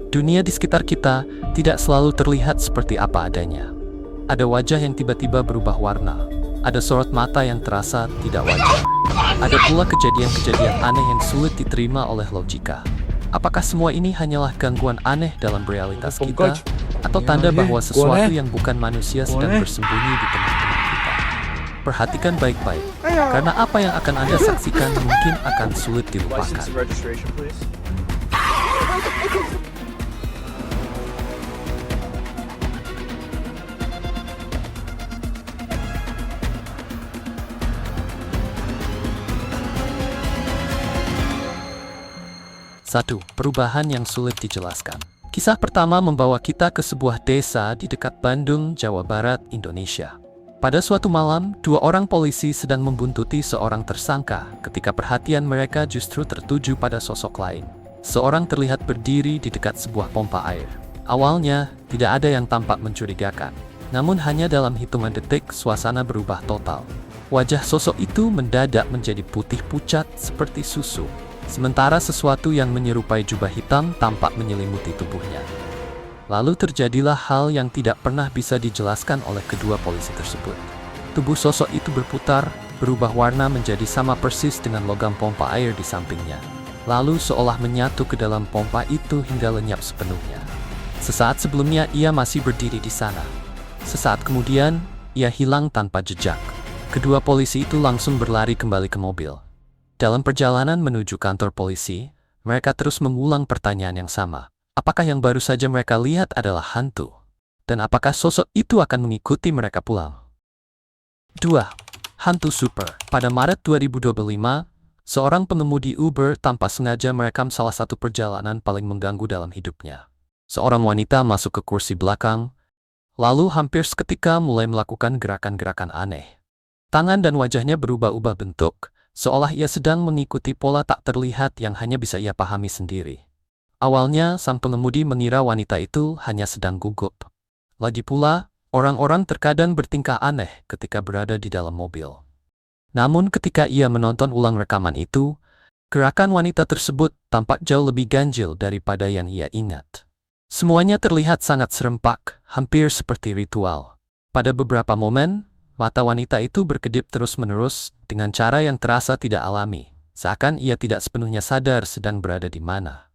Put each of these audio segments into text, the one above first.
Dunia di sekitar kita tidak selalu terlihat seperti apa adanya. Ada wajah yang tiba-tiba berubah warna. Ada sorot mata yang terasa tidak wajar. Ada pula kejadian-kejadian aneh yang sulit diterima oleh logika. Apakah semua ini hanyalah gangguan aneh dalam realitas kita? Atau tanda bahwa sesuatu yang bukan manusia sedang bersembunyi di tengah-tengah kita? Perhatikan baik-baik, karena apa yang akan Anda saksikan mungkin akan sulit dilupakan. Satu, perubahan yang sulit dijelaskan. Kisah pertama membawa kita ke sebuah desa di dekat Bandung, Jawa Barat, Indonesia. Pada suatu malam, dua orang polisi sedang membuntuti seorang tersangka ketika perhatian mereka justru tertuju pada sosok lain. Seorang terlihat berdiri di dekat sebuah pompa air. Awalnya, tidak ada yang tampak mencurigakan. Namun hanya dalam hitungan detik, suasana berubah total. Wajah sosok itu mendadak menjadi putih pucat seperti susu. Sementara sesuatu yang menyerupai jubah hitam tampak menyelimuti tubuhnya. Lalu terjadilah hal yang tidak pernah bisa dijelaskan oleh kedua polisi tersebut. Tubuh sosok itu berputar, berubah warna menjadi sama persis dengan logam pompa air di sampingnya. Lalu seolah menyatu ke dalam pompa itu hingga lenyap sepenuhnya. Sesaat sebelumnya ia masih berdiri di sana. Sesaat kemudian, ia hilang tanpa jejak. Kedua polisi itu langsung berlari kembali ke mobil. Dalam perjalanan menuju kantor polisi, mereka terus mengulang pertanyaan yang sama. Apakah yang baru saja mereka lihat adalah hantu? Dan apakah sosok itu akan mengikuti mereka pulang? 2. Hantu super. Pada Maret 2025, seorang pengemudi Uber tanpa sengaja merekam salah satu perjalanan paling mengganggu dalam hidupnya. Seorang wanita masuk ke kursi belakang, lalu hampir seketika mulai melakukan gerakan-gerakan aneh. Tangan dan wajahnya berubah-ubah bentuk, seolah ia sedang mengikuti pola tak terlihat yang hanya bisa ia pahami sendiri. Awalnya, sang pengemudi mengira wanita itu hanya sedang gugup. Lagi pula, orang-orang terkadang bertingkah aneh ketika berada di dalam mobil. Namun ketika ia menonton ulang rekaman itu, gerakan wanita tersebut tampak jauh lebih ganjil daripada yang ia ingat. Semuanya terlihat sangat serempak, hampir seperti ritual. Pada beberapa momen, mata wanita itu berkedip terus-menerus dengan cara yang terasa tidak alami, seakan ia tidak sepenuhnya sadar sedang berada di mana.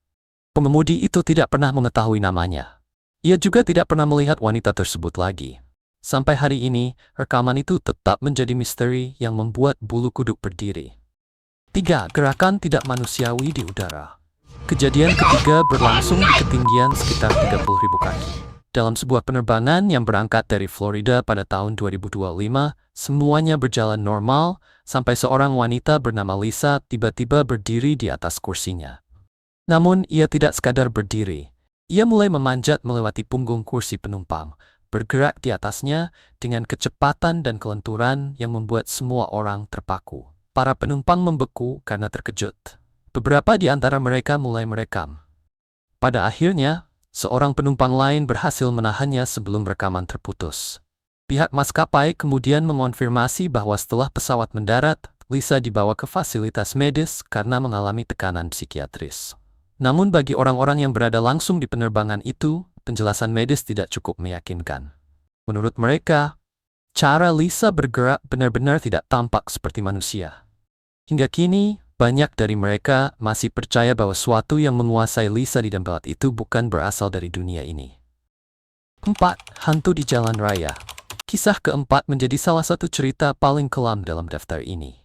Pengemudi itu tidak pernah mengetahui namanya. Ia juga tidak pernah melihat wanita tersebut lagi. Sampai hari ini, rekaman itu tetap menjadi misteri yang membuat bulu kuduk berdiri. 3. Gerakan tidak manusiawi di udara. Kejadian ketiga berlangsung di ketinggian sekitar 30.000 kaki. Dalam sebuah penerbangan yang berangkat dari Florida pada tahun 2025, semuanya berjalan normal, sampai seorang wanita bernama Lisa tiba-tiba berdiri di atas kursinya. Namun, ia tidak sekadar berdiri. Ia mulai memanjat melewati punggung kursi penumpang, bergerak di atasnya dengan kecepatan dan kelenturan yang membuat semua orang terpaku. Para penumpang membeku karena terkejut. Beberapa di antara mereka mulai merekam. Pada akhirnya, seorang penumpang lain berhasil menahannya sebelum rekaman terputus. Pihak maskapai kemudian mengonfirmasi bahwa setelah pesawat mendarat, Lisa dibawa ke fasilitas medis karena mengalami tekanan psikiatris. Namun bagi orang-orang yang berada langsung di penerbangan itu, penjelasan medis tidak cukup meyakinkan. Menurut mereka, cara Lisa bergerak benar-benar tidak tampak seperti manusia. Hingga kini, banyak dari mereka masih percaya bahwa sesuatu yang menguasai Lisa di tempat itu bukan berasal dari dunia ini. 4. Hantu di jalan raya. Kisah keempat menjadi salah satu cerita paling kelam dalam daftar ini.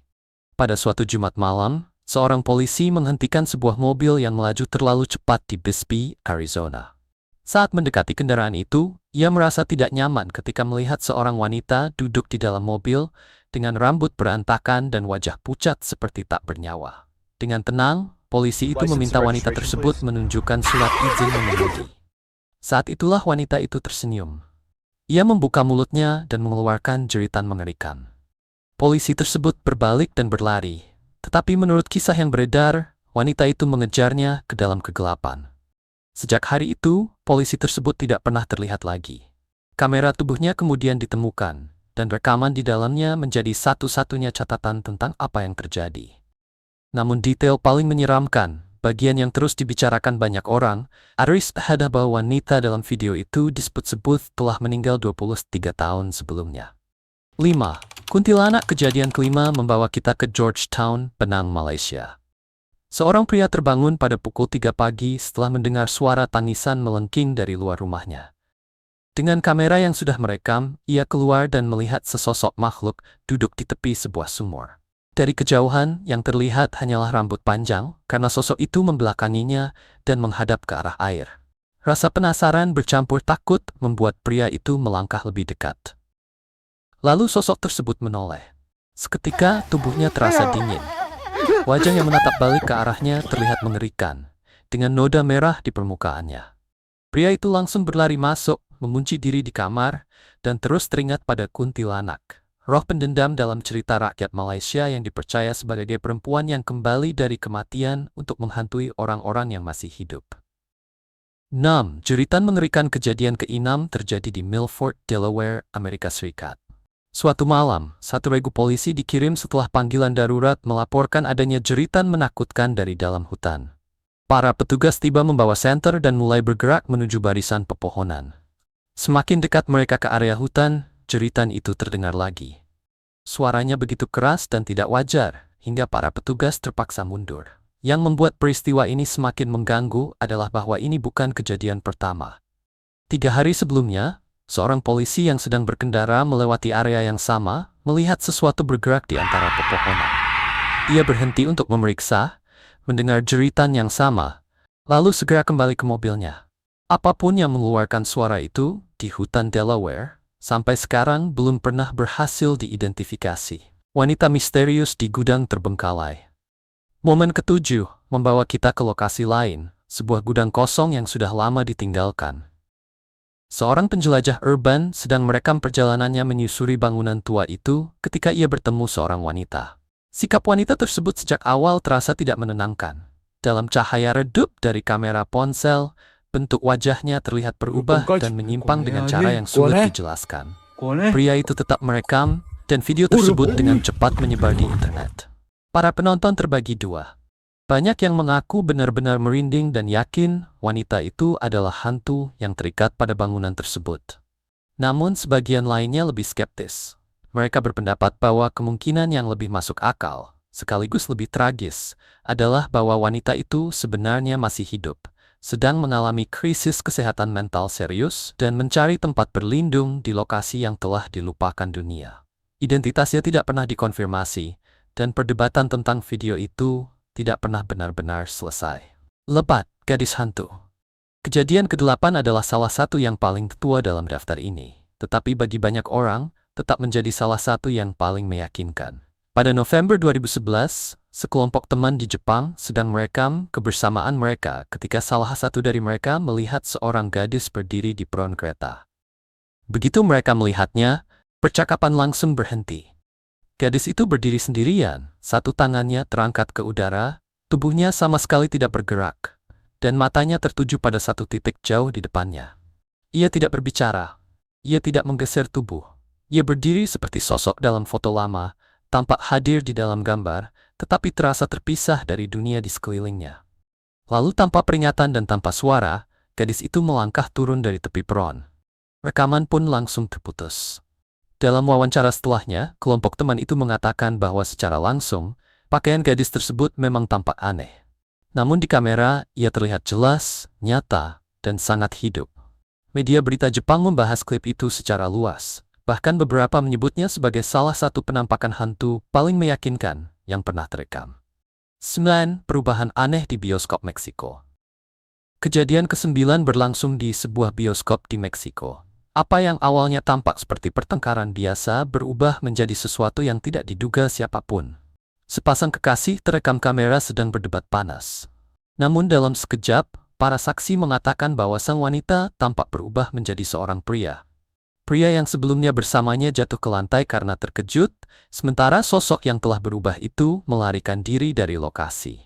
Pada suatu Jumat malam, seorang polisi menghentikan sebuah mobil yang melaju terlalu cepat di Bisbee, Arizona. Saat mendekati kendaraan itu, ia merasa tidak nyaman ketika melihat seorang wanita duduk di dalam mobil dengan rambut berantakan dan wajah pucat seperti tak bernyawa. Dengan tenang, polisi itu meminta wanita tersebut menunjukkan surat izin mengemudi. Saat itulah wanita itu tersenyum. Ia membuka mulutnya dan mengeluarkan jeritan mengerikan. Polisi tersebut berbalik dan berlari. Tetapi menurut kisah yang beredar, wanita itu mengejarnya ke dalam kegelapan. Sejak hari itu, polisi tersebut tidak pernah terlihat lagi. Kamera tubuhnya kemudian ditemukan, dan rekaman di dalamnya menjadi satu-satunya catatan tentang apa yang terjadi. Namun detail paling menyeramkan Bagian yang terus dibicarakan banyak orang, Aris ada bahwa wanita dalam video itu disebut-sebut telah meninggal 23 tahun sebelumnya. 5. Kuntilanak. Kejadian kelima membawa kita ke Georgetown, Penang, Malaysia. Seorang pria terbangun pada pukul 3 pagi setelah mendengar suara tangisan melengking dari luar rumahnya. Dengan kamera yang sudah merekam, ia keluar dan melihat sesosok makhluk duduk di tepi sebuah sumur. Dari kejauhan, yang terlihat hanyalah rambut panjang, karena sosok itu membelakanginya dan menghadap ke arah air. Rasa penasaran bercampur takut membuat pria itu melangkah lebih dekat. Lalu sosok tersebut menoleh. Seketika tubuhnya terasa dingin. Wajah yang menatap balik ke arahnya terlihat mengerikan, dengan noda merah di permukaannya. Pria itu langsung berlari masuk, mengunci diri di kamar, dan terus teringat pada kuntilanak, roh pendendam dalam cerita rakyat Malaysia yang dipercaya sebagai perempuan yang kembali dari kematian untuk menghantui orang-orang yang masih hidup. 6. Jeritan mengerikan. Kejadian ke-6 terjadi di Milford, Delaware, Amerika Serikat. Suatu malam, satu regu polisi dikirim setelah panggilan darurat melaporkan adanya jeritan menakutkan dari dalam hutan. Para petugas tiba membawa senter dan mulai bergerak menuju barisan pepohonan. Semakin dekat mereka ke area hutan, jeritan itu terdengar lagi. Suaranya begitu keras dan tidak wajar, hingga para petugas terpaksa mundur. Yang membuat peristiwa ini semakin mengganggu adalah bahwa ini bukan kejadian pertama. 3 hari sebelumnya, seorang polisi yang sedang berkendara melewati area yang sama, melihat sesuatu bergerak di antara pepohonan. Ia berhenti untuk memeriksa, mendengar jeritan yang sama, lalu segera kembali ke mobilnya. Apapun yang mengeluarkan suara itu, di hutan Delaware, sampai sekarang belum pernah berhasil diidentifikasi. Wanita misterius di gudang terbengkalai. Momen ke-7 membawa kita ke lokasi lain, sebuah gudang kosong yang sudah lama ditinggalkan. Seorang penjelajah urban sedang merekam perjalanannya menyusuri bangunan tua itu ketika ia bertemu seorang wanita. Sikap wanita tersebut sejak awal terasa tidak menenangkan. Dalam cahaya redup dari kamera ponsel, bentuk wajahnya terlihat berubah dan menyimpang dengan cara yang sulit dijelaskan. Pria itu tetap merekam, dan video tersebut dengan cepat menyebar di internet. Para penonton terbagi dua. Banyak yang mengaku benar-benar merinding dan yakin wanita itu adalah hantu yang terikat pada bangunan tersebut. Namun sebagian lainnya lebih skeptis. Mereka berpendapat bahwa kemungkinan yang lebih masuk akal, sekaligus lebih tragis, adalah bahwa wanita itu sebenarnya masih hidup, sedang mengalami krisis kesehatan mental serius dan mencari tempat berlindung di lokasi yang telah dilupakan dunia. Identitasnya tidak pernah dikonfirmasi, dan perdebatan tentang video itu tidak pernah benar-benar selesai. Lebat, gadis hantu. Kejadian ke-8 adalah salah satu yang paling tua dalam daftar ini, tetapi bagi banyak orang, tetap menjadi salah satu yang paling meyakinkan. Pada November 2011, sekelompok teman di Jepang sedang merekam kebersamaan mereka ketika salah satu dari mereka melihat seorang gadis berdiri di peron kereta. Begitu mereka melihatnya, percakapan langsung berhenti. Gadis itu berdiri sendirian, satu tangannya terangkat ke udara, tubuhnya sama sekali tidak bergerak, dan matanya tertuju pada satu titik jauh di depannya. Ia tidak berbicara, ia tidak menggeser tubuh. Ia berdiri seperti sosok dalam foto lama, tampak hadir di dalam gambar, tetapi terasa terpisah dari dunia di sekelilingnya. Lalu tanpa peringatan dan tanpa suara, gadis itu melangkah turun dari tepi peron. Rekaman pun langsung terputus. Dalam wawancara setelahnya, kelompok teman itu mengatakan bahwa secara langsung, pakaian gadis tersebut memang tampak aneh. Namun di kamera, ia terlihat jelas, nyata, dan sangat hidup. Media berita Jepang membahas klip itu secara luas. Bahkan beberapa menyebutnya sebagai salah satu penampakan hantu paling meyakinkan yang pernah terekam. 9. Perubahan aneh di bioskop Meksiko. Kejadian ke-9 berlangsung di sebuah bioskop di Meksiko. Apa yang awalnya tampak seperti pertengkaran biasa berubah menjadi sesuatu yang tidak diduga siapapun. Sepasang kekasih terekam kamera sedang berdebat panas. Namun dalam sekejap, para saksi mengatakan bahwa sang wanita tampak berubah menjadi seorang pria. Pria yang sebelumnya bersamanya jatuh ke lantai karena terkejut, sementara sosok yang telah berubah itu melarikan diri dari lokasi.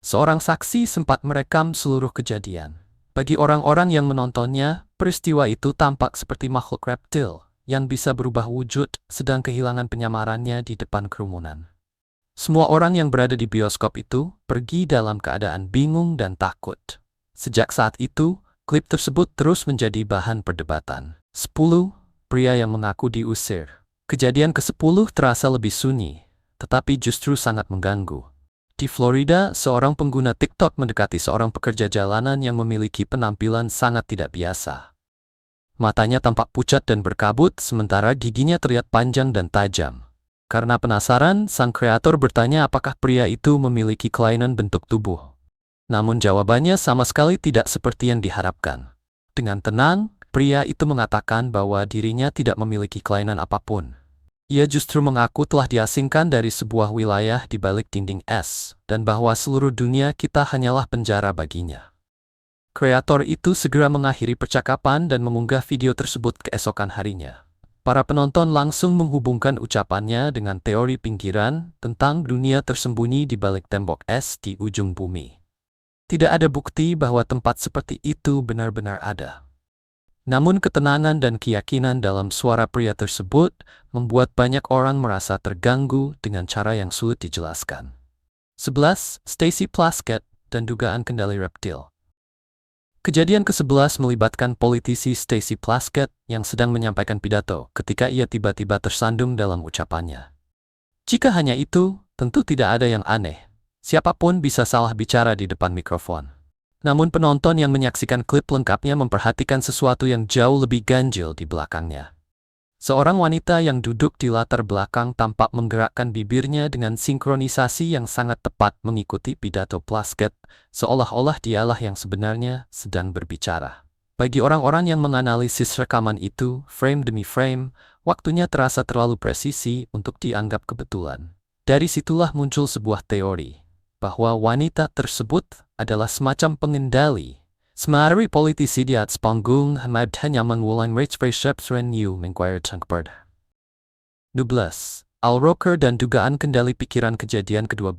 Seorang saksi sempat merekam seluruh kejadian. Bagi orang-orang yang menontonnya, peristiwa itu tampak seperti makhluk reptil yang bisa berubah wujud sedang kehilangan penyamarannya di depan kerumunan. Semua orang yang berada di bioskop itu pergi dalam keadaan bingung dan takut. Sejak saat itu, klip tersebut terus menjadi bahan perdebatan. 10. Pria yang mengaku diusir. Kejadian ke-10 terasa lebih sunyi, tetapi justru sangat mengganggu. Di Florida, seorang pengguna TikTok mendekati seorang pekerja jalanan yang memiliki penampilan sangat tidak biasa. Matanya tampak pucat dan berkabut, sementara giginya terlihat panjang dan tajam. Karena penasaran, sang kreator bertanya apakah pria itu memiliki kelainan bentuk tubuh. Namun jawabannya sama sekali tidak seperti yang diharapkan. Dengan tenang, pria itu mengatakan bahwa dirinya tidak memiliki kelainan apapun. Ia justru mengaku telah diasingkan dari sebuah wilayah di balik dinding es, dan bahwa seluruh dunia kita hanyalah penjara baginya. Kreator itu segera mengakhiri percakapan dan mengunggah video tersebut keesokan harinya. Para penonton langsung menghubungkan ucapannya dengan teori pinggiran tentang dunia tersembunyi di balik tembok es di ujung bumi. Tidak ada bukti bahwa tempat seperti itu benar-benar ada. Namun ketenangan dan keyakinan dalam suara pria tersebut membuat banyak orang merasa terganggu dengan cara yang sulit dijelaskan. 11. Stacey Plaskett dan dugaan kendali reptil. Kejadian ke-11 melibatkan politisi Stacey Plaskett yang sedang menyampaikan pidato ketika ia tiba-tiba tersandung dalam ucapannya. Jika hanya itu, tentu tidak ada yang aneh. Siapapun bisa salah bicara di depan mikrofon. Namun penonton yang menyaksikan klip lengkapnya memperhatikan sesuatu yang jauh lebih ganjil di belakangnya. Seorang wanita yang duduk di latar belakang tampak menggerakkan bibirnya dengan sinkronisasi yang sangat tepat mengikuti pidato Plaskett, seolah-olah dialah yang sebenarnya sedang berbicara. Bagi orang-orang yang menganalisis rekaman itu, frame demi frame, waktunya terasa terlalu presisi untuk dianggap kebetulan. Dari situlah muncul sebuah teori, bahwa wanita tersebut adalah semacam pengendali. Semari politisi di atas panggung hanya mengulang resepsi New Inquiry Tangkbird. 12. Al Roker dan dugaan kendali pikiran. Kejadian ke-12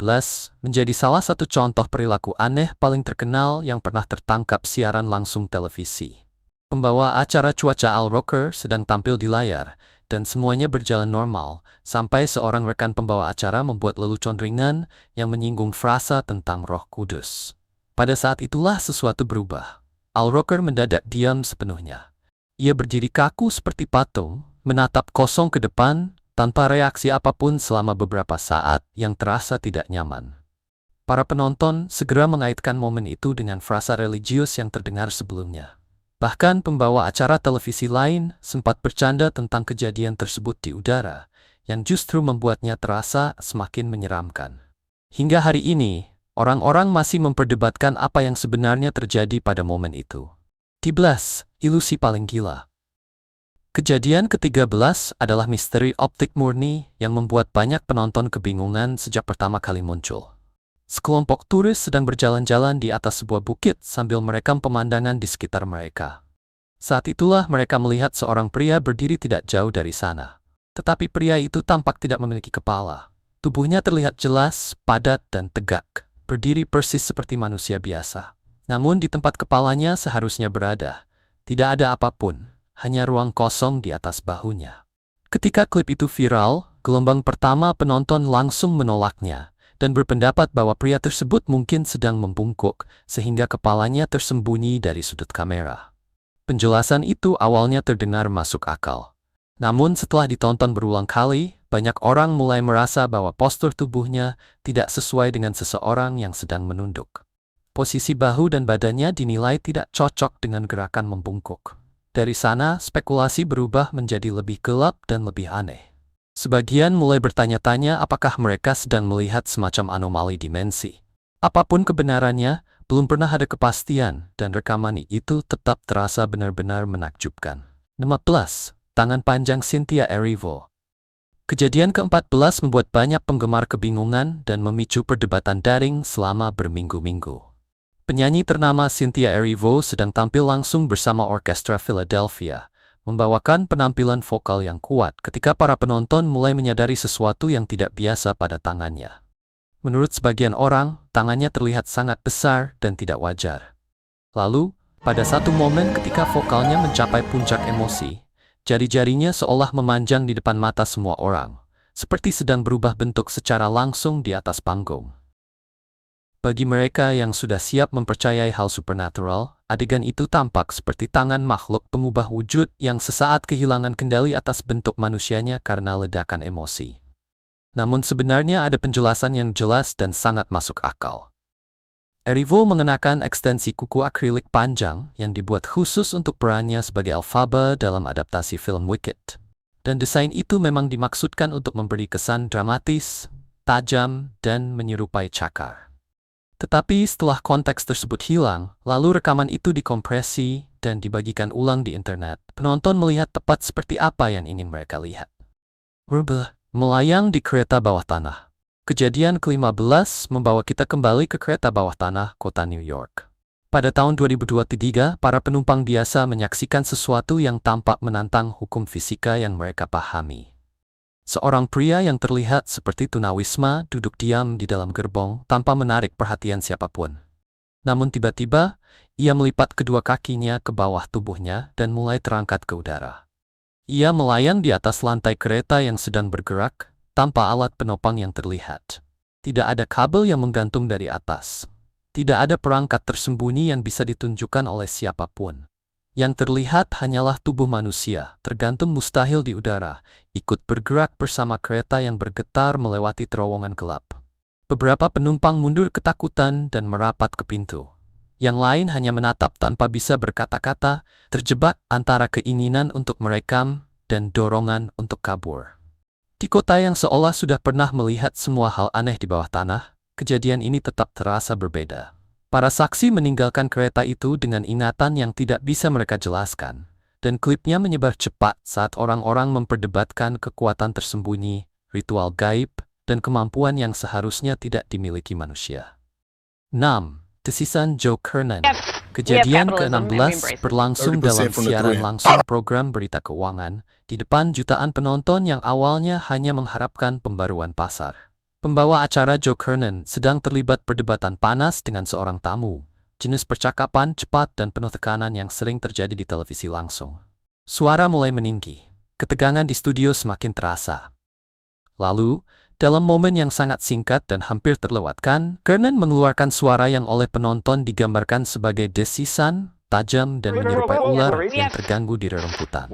menjadi salah satu contoh perilaku aneh paling terkenal yang pernah tertangkap siaran langsung televisi. Pembawa acara cuaca Al Roker sedang tampil di layar, dan semuanya berjalan normal, sampai seorang rekan pembawa acara membuat lelucon ringan yang menyinggung frasa tentang Roh Kudus. Pada saat itulah sesuatu berubah. Al Roker mendadak diam sepenuhnya. Ia berdiri kaku seperti patung, menatap kosong ke depan, tanpa reaksi apapun selama beberapa saat yang terasa tidak nyaman. Para penonton segera mengaitkan momen itu dengan frasa religius yang terdengar sebelumnya. Bahkan pembawa acara televisi lain sempat bercanda tentang kejadian tersebut di udara, yang justru membuatnya terasa semakin menyeramkan. Hingga hari ini, orang-orang masih memperdebatkan apa yang sebenarnya terjadi pada momen itu. 13. Ilusi paling gila. Kejadian ke-13 adalah misteri optik murni yang membuat banyak penonton kebingungan sejak pertama kali muncul. Sekelompok turis sedang berjalan-jalan di atas sebuah bukit sambil merekam pemandangan di sekitar mereka. Saat itulah mereka melihat seorang pria berdiri tidak jauh dari sana. Tetapi pria itu tampak tidak memiliki kepala. Tubuhnya terlihat jelas, padat, dan tegak, berdiri persis seperti manusia biasa. Namun di tempat kepalanya seharusnya berada, tidak ada apapun, hanya ruang kosong di atas bahunya. Ketika klip itu viral, gelombang pertama penonton langsung menolaknya, dan berpendapat bahwa pria tersebut mungkin sedang membungkuk, sehingga kepalanya tersembunyi dari sudut kamera. Penjelasan itu awalnya terdengar masuk akal. Namun setelah ditonton berulang kali, banyak orang mulai merasa bahwa postur tubuhnya tidak sesuai dengan seseorang yang sedang menunduk. Posisi bahu dan badannya dinilai tidak cocok dengan gerakan membungkuk. Dari sana, spekulasi berubah menjadi lebih gelap dan lebih aneh. Sebagian mulai bertanya-tanya apakah mereka sedang melihat semacam anomali dimensi. Apapun kebenarannya, belum pernah ada kepastian, dan rekaman itu tetap terasa benar-benar menakjubkan. 15. Tangan panjang Cynthia Erivo. Kejadian ke-14 membuat banyak penggemar kebingungan dan memicu perdebatan daring selama berminggu-minggu. Penyanyi ternama Cynthia Erivo sedang tampil langsung bersama Orkestra Philadelphia, membawakan penampilan vokal yang kuat ketika para penonton mulai menyadari sesuatu yang tidak biasa pada tangannya. Menurut sebagian orang, tangannya terlihat sangat besar dan tidak wajar. Lalu, pada satu momen ketika vokalnya mencapai puncak emosi, jari-jarinya seolah memanjang di depan mata semua orang, seperti sedang berubah bentuk secara langsung di atas panggung. Bagi mereka yang sudah siap mempercayai hal supernatural, adegan itu tampak seperti tangan makhluk pengubah wujud yang sesaat kehilangan kendali atas bentuk manusianya karena ledakan emosi. Namun sebenarnya ada penjelasan yang jelas dan sangat masuk akal. Erivo mengenakan ekstensi kuku akrilik panjang yang dibuat khusus untuk perannya sebagai Elphaba dalam adaptasi film Wicked. Dan desain itu memang dimaksudkan untuk memberi kesan dramatis, tajam, dan menyerupai cakar. Tetapi setelah konteks tersebut hilang, lalu rekaman itu dikompresi dan dibagikan ulang di internet, penonton melihat tepat seperti apa yang ingin mereka lihat. Melayang di kereta bawah tanah. Kejadian ke-15 membawa kita kembali ke kereta bawah tanah kota New York. Pada tahun 2023, para penumpang biasa menyaksikan sesuatu yang tampak menantang hukum fisika yang mereka pahami. Seorang pria yang terlihat seperti tunawisma duduk diam di dalam gerbong tanpa menarik perhatian siapapun. Namun tiba-tiba, ia melipat kedua kakinya ke bawah tubuhnya dan mulai terangkat ke udara. Ia melayang di atas lantai kereta yang sedang bergerak, tanpa alat penopang yang terlihat. Tidak ada kabel yang menggantung dari atas. Tidak ada perangkat tersembunyi yang bisa ditunjukkan oleh siapapun. Yang terlihat hanyalah tubuh manusia, tergantung mustahil di udara, ikut bergerak bersama kereta yang bergetar melewati terowongan gelap. Beberapa penumpang mundur ketakutan dan merapat ke pintu. Yang lain hanya menatap tanpa bisa berkata-kata, terjebak antara keinginan untuk merekam dan dorongan untuk kabur. Di kota yang seolah sudah pernah melihat semua hal aneh di bawah tanah, kejadian ini tetap terasa berbeda. Para saksi meninggalkan kereta itu dengan ingatan yang tidak bisa mereka jelaskan, dan klipnya menyebar cepat saat orang-orang memperdebatkan kekuatan tersembunyi, ritual gaib, dan kemampuan yang seharusnya tidak dimiliki manusia. 6. Desisan Joe Kernan. Kejadian ke-16 berlangsung dalam siaran langsung program berita keuangan, di depan jutaan penonton yang awalnya hanya mengharapkan pembaruan pasar. Pembawa acara Joe Kernan sedang terlibat perdebatan panas dengan seorang tamu, jenis percakapan cepat dan penuh tekanan yang sering terjadi di televisi langsung. Suara mulai meninggi, ketegangan di studio semakin terasa. Lalu, dalam momen yang sangat singkat dan hampir terlewatkan, Kernan mengeluarkan suara yang oleh penonton digambarkan sebagai desisan, tajam dan menyerupai ular yang terganggu di rerumputan.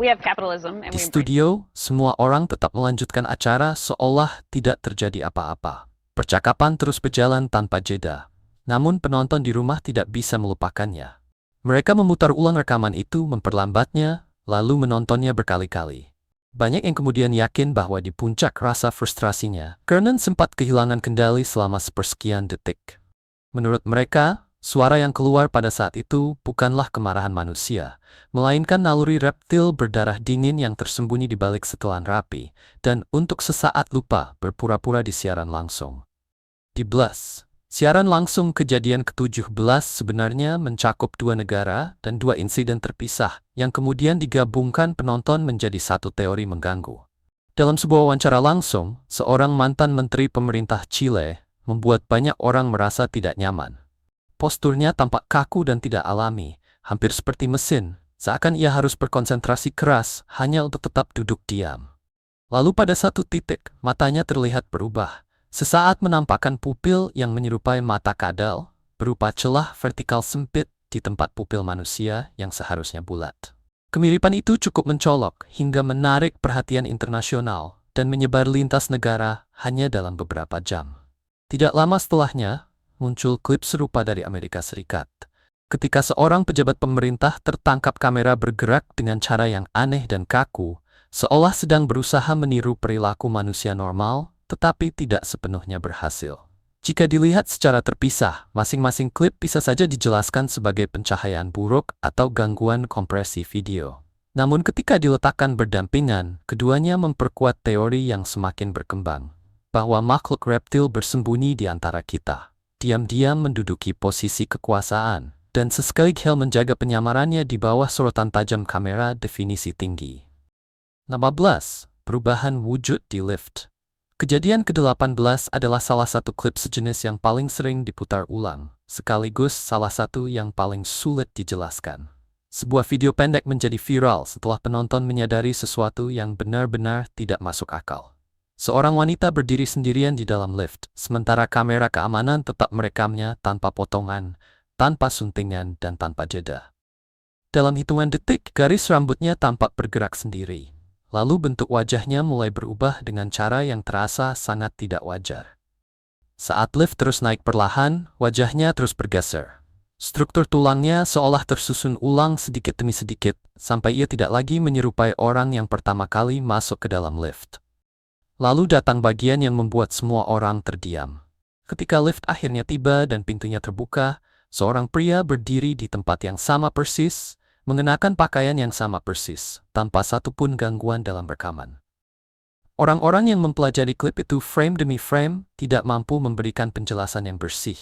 Di studio, semua orang tetap melanjutkan acara seolah tidak terjadi apa-apa. Percakapan terus berjalan tanpa jeda. Namun penonton di rumah tidak bisa melupakannya. Mereka memutar ulang rekaman itu, memperlambatnya, lalu menontonnya berkali-kali. Banyak yang kemudian yakin bahwa di puncak rasa frustrasinya, Kernan sempat kehilangan kendali selama sepersekian detik. Menurut mereka, suara yang keluar pada saat itu bukanlah kemarahan manusia, melainkan naluri reptil berdarah dingin yang tersembunyi di balik setelan rapi, dan untuk sesaat lupa berpura-pura di siaran langsung. Di Blast, siaran langsung kejadian ke-17 sebenarnya mencakup 2 negara dan 2 insiden terpisah, yang kemudian digabungkan penonton menjadi satu teori mengganggu. Dalam sebuah wawancara langsung, seorang mantan menteri pemerintah Chile membuat banyak orang merasa tidak nyaman. Posturnya tampak kaku dan tidak alami, hampir seperti mesin, seakan ia harus berkonsentrasi keras hanya untuk tetap duduk diam. Lalu pada satu titik, matanya terlihat berubah. Sesaat menampakkan pupil yang menyerupai mata kadal, berupa celah vertikal sempit di tempat pupil manusia yang seharusnya bulat. Kemiripan itu cukup mencolok hingga menarik perhatian internasional dan menyebar lintas negara hanya dalam beberapa jam. Tidak lama setelahnya, muncul klip serupa dari Amerika Serikat. Ketika seorang pejabat pemerintah tertangkap kamera bergerak dengan cara yang aneh dan kaku, seolah sedang berusaha meniru perilaku manusia normal, tetapi tidak sepenuhnya berhasil. Jika dilihat secara terpisah, masing-masing klip bisa saja dijelaskan sebagai pencahayaan buruk atau gangguan kompresi video. Namun ketika diletakkan berdampingan, keduanya memperkuat teori yang semakin berkembang, bahwa makhluk reptil bersembunyi di antara kita, diam-diam menduduki posisi kekuasaan, dan sesekali menjaga penyamarannya di bawah sorotan tajam kamera definisi tinggi. 15. Perubahan wujud di lift. Kejadian ke-18 adalah salah satu klip sejenis yang paling sering diputar ulang, sekaligus salah satu yang paling sulit dijelaskan. Sebuah video pendek menjadi viral setelah penonton menyadari sesuatu yang benar-benar tidak masuk akal. Seorang wanita berdiri sendirian di dalam lift, sementara kamera keamanan tetap merekamnya tanpa potongan, tanpa suntingan, dan tanpa jeda. Dalam hitungan detik, garis rambutnya tampak bergerak sendiri. Lalu bentuk wajahnya mulai berubah dengan cara yang terasa sangat tidak wajar. Saat lift terus naik perlahan, wajahnya terus bergeser. Struktur tulangnya seolah tersusun ulang sedikit demi sedikit, sampai ia tidak lagi menyerupai orang yang pertama kali masuk ke dalam lift. Lalu datang bagian yang membuat semua orang terdiam. Ketika lift akhirnya tiba dan pintunya terbuka, seorang pria berdiri di tempat yang sama persis, mengenakan pakaian yang sama persis, tanpa satupun gangguan dalam rekaman. Orang-orang yang mempelajari klip itu frame demi frame tidak mampu memberikan penjelasan yang bersih.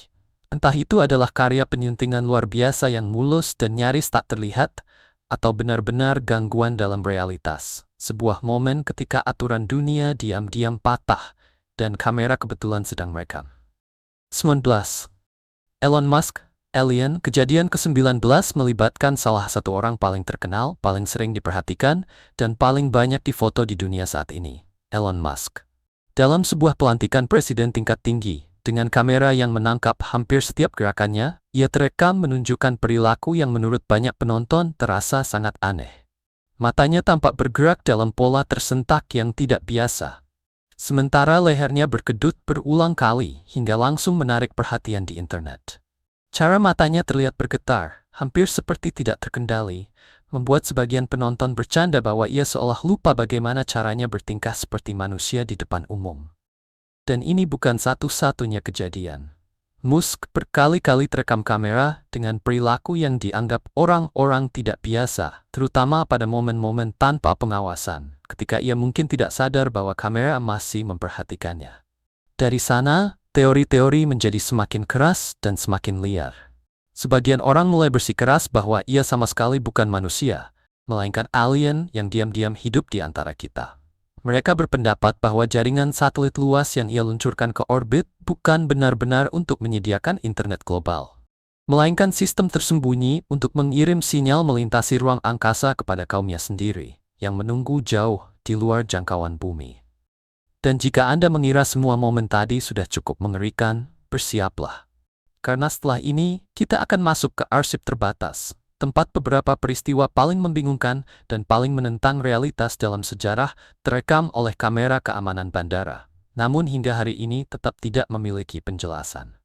Entah itu adalah karya penyuntingan luar biasa yang mulus dan nyaris tak terlihat, atau benar-benar gangguan dalam realitas. Sebuah momen ketika aturan dunia diam-diam patah, dan kamera kebetulan sedang merekam. 19. Elon Musk, Alien. Kejadian ke-19 melibatkan salah satu orang paling terkenal, paling sering diperhatikan, dan paling banyak difoto di dunia saat ini, Elon Musk. Dalam sebuah pelantikan presiden tingkat tinggi, dengan kamera yang menangkap hampir setiap gerakannya, ia terekam menunjukkan perilaku yang menurut banyak penonton terasa sangat aneh. Matanya tampak bergerak dalam pola tersentak yang tidak biasa. Sementara lehernya berkedut berulang kali hingga langsung menarik perhatian di internet. Cara matanya terlihat bergetar, hampir seperti tidak terkendali, membuat sebagian penonton bercanda bahwa ia seolah lupa bagaimana caranya bertingkah seperti manusia di depan umum. Dan ini bukan satu-satunya kejadian. Musk berkali-kali terekam kamera dengan perilaku yang dianggap orang-orang tidak biasa, terutama pada momen-momen tanpa pengawasan, ketika ia mungkin tidak sadar bahwa kamera masih memperhatikannya. Dari sana, teori-teori menjadi semakin keras dan semakin liar. Sebagian orang mulai bersikeras bahwa ia sama sekali bukan manusia, melainkan alien yang diam-diam hidup di antara kita. Mereka berpendapat bahwa jaringan satelit luas yang ia luncurkan ke orbit bukan benar-benar untuk menyediakan internet global, melainkan sistem tersembunyi untuk mengirim sinyal melintasi ruang angkasa kepada kaumnya sendiri, yang menunggu jauh di luar jangkauan bumi. Dan jika Anda mengira semua momen tadi sudah cukup mengerikan, bersiaplah. Karena setelah ini, kita akan masuk ke arsip terbatas, tempat beberapa peristiwa paling membingungkan dan paling menentang realitas dalam sejarah terekam oleh kamera keamanan bandara, namun hingga hari ini tetap tidak memiliki penjelasan.